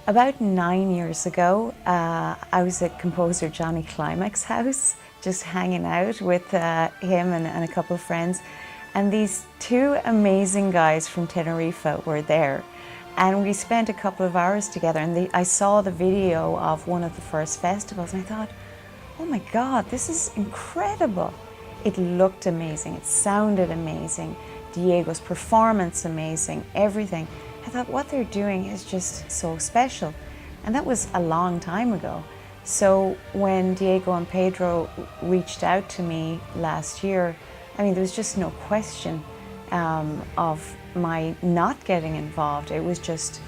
About 9 years ago, I was at composer Johnny Climax's house, just hanging out with him and a couple of friends. And these two amazing guys from Tenerife were there. And we spent a couple of hours together, and I saw the video of one of the first festivals, and I thought, oh my God, this is incredible. It looked amazing, it sounded amazing, Diego's performance amazing, everything. I thought what they're doing is just so special. And that was a long time ago. So when Diego and Pedro reached out to me last year, I mean, there was just no question of my not getting involved. It was just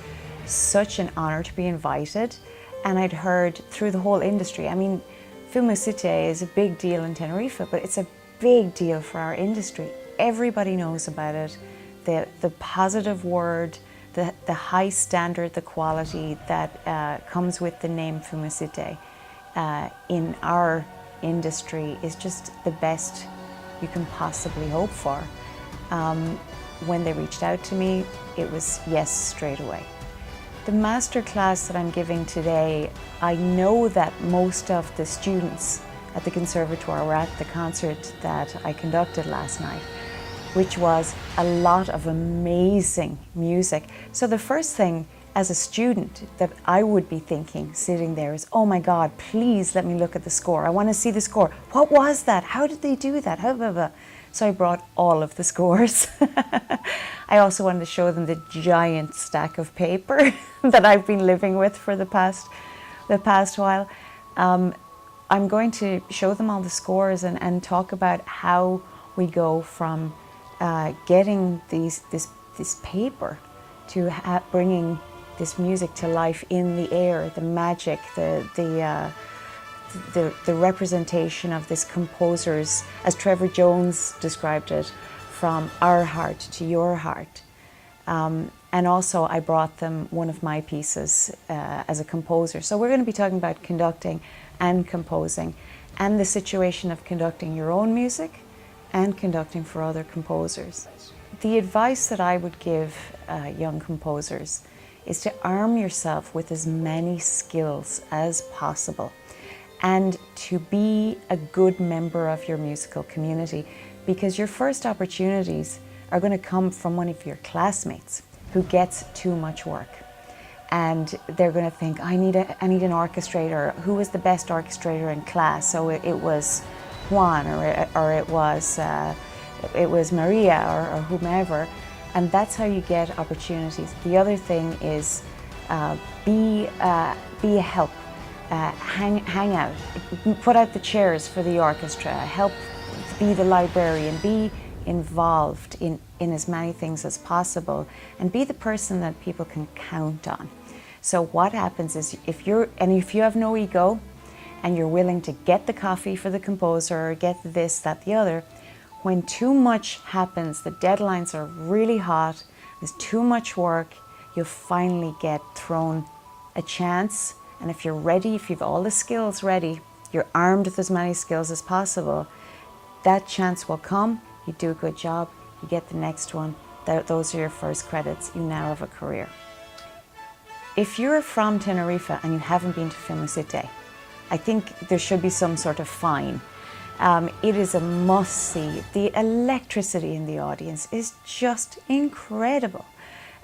such an honor to be invited. And I'd heard through the whole industry, I mean, FIMUCITÉ is a big deal in Tenerife, but it's a big deal for our industry. Everybody knows about it. The positive word, the high standard, the quality that comes with the name FIMUCITÉ in our industry is just the best you can possibly hope for. When they reached out to me, it was yes straight away. The masterclass that I'm giving today, I know that most of the students at the Conservatoire were at the concert that I conducted last night, which was a lot of amazing music. So the first thing as a student that I would be thinking sitting there is, oh my God, please let me look at the score. I want to see the score. What was that? How did they do that? How, blah, blah. So I brought all of the scores. I also wanted to show them the giant stack of paper that I've been living with for the past while. I'm going to show them all the scores and talk about how we go from getting this paper to bringing this music to life in the air, the magic, the representation of this composer's, as Trevor Jones described it, from our heart to your heart. And also I brought them one of my pieces as a composer. So we're going to be talking about conducting and composing and the situation of conducting your own music and conducting for other composers. The advice that I would give young composers is to arm yourself with as many skills as possible and to be a good member of your musical community, because your first opportunities are going to come from one of your classmates who gets too much work. And they're going to think, I need an orchestrator. Who was the best orchestrator in class? So it was Juan, or it was Maria, or whomever. And that's how you get opportunities. The other thing is be a help. Hang out, put out the chairs for the orchestra, help be the librarian, be involved in as many things as possible, and be the person that people can count on. So what happens is if you have no ego and you're willing to get the coffee for the composer, or get this, that, the other, when too much happens, the deadlines are really hot, there's too much work, you'll finally get thrown a chance. And if you're ready, if you've all the skills ready, you're armed with as many skills as possible, that chance will come, you do a good job, you get the next one, those are your first credits, you now have a career. If you're from Tenerife and you haven't been to FIMUCITÉ, I think there should be some sort of fine. It is a must-see. The electricity in the audience is just incredible.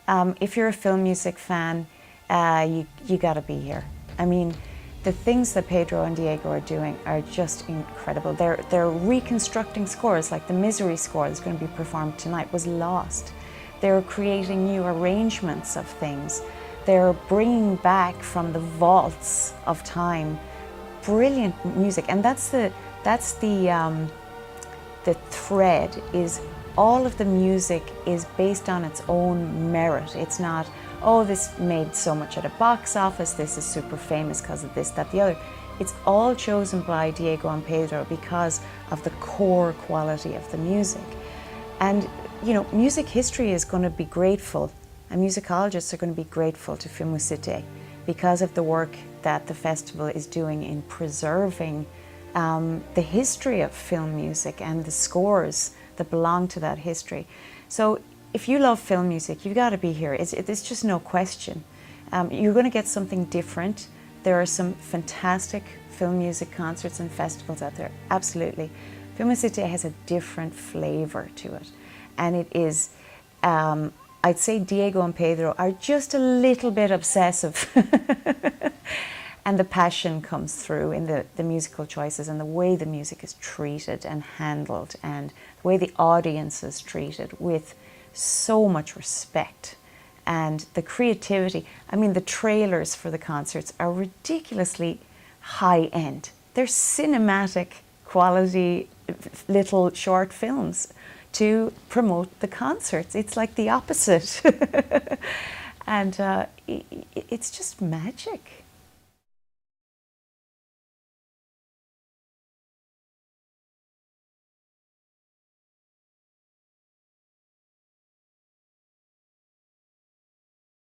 If you're a film music fan, you gotta be here. I mean, the things that Pedro and Diego are doing are just incredible. They're reconstructing scores, like the Misery score that's going to be performed tonight was lost. They're creating new arrangements of things. They're bringing back from the vaults of time brilliant music, and that's the thread. Is all of the music is based on its own merit. It's not, oh, this made so much at a box office, this is super famous because of this, that, the other. It's all chosen by Diego and Pedro because of the core quality of the music. And, you know, music history is going to be grateful, and musicologists are going to be grateful to FIMUCITÉ because of the work that the festival is doing in preserving the history of film music and the scores that belong to that history. So if you love film music, you've got to be here. It's just no question. You're going to get something different. There are some fantastic film music concerts and festivals out there, absolutely. FIMUCITÉ has a different flavor to it, and it is, I'd say Diego and Pedro are just a little bit obsessive. And the passion comes through in the musical choices and the way the music is treated and handled, and the way the audience is treated with so much respect. And the creativity, I mean, the trailers for the concerts are ridiculously high end. They're cinematic quality little short films to promote the concerts. It's like the opposite. And it's just magic.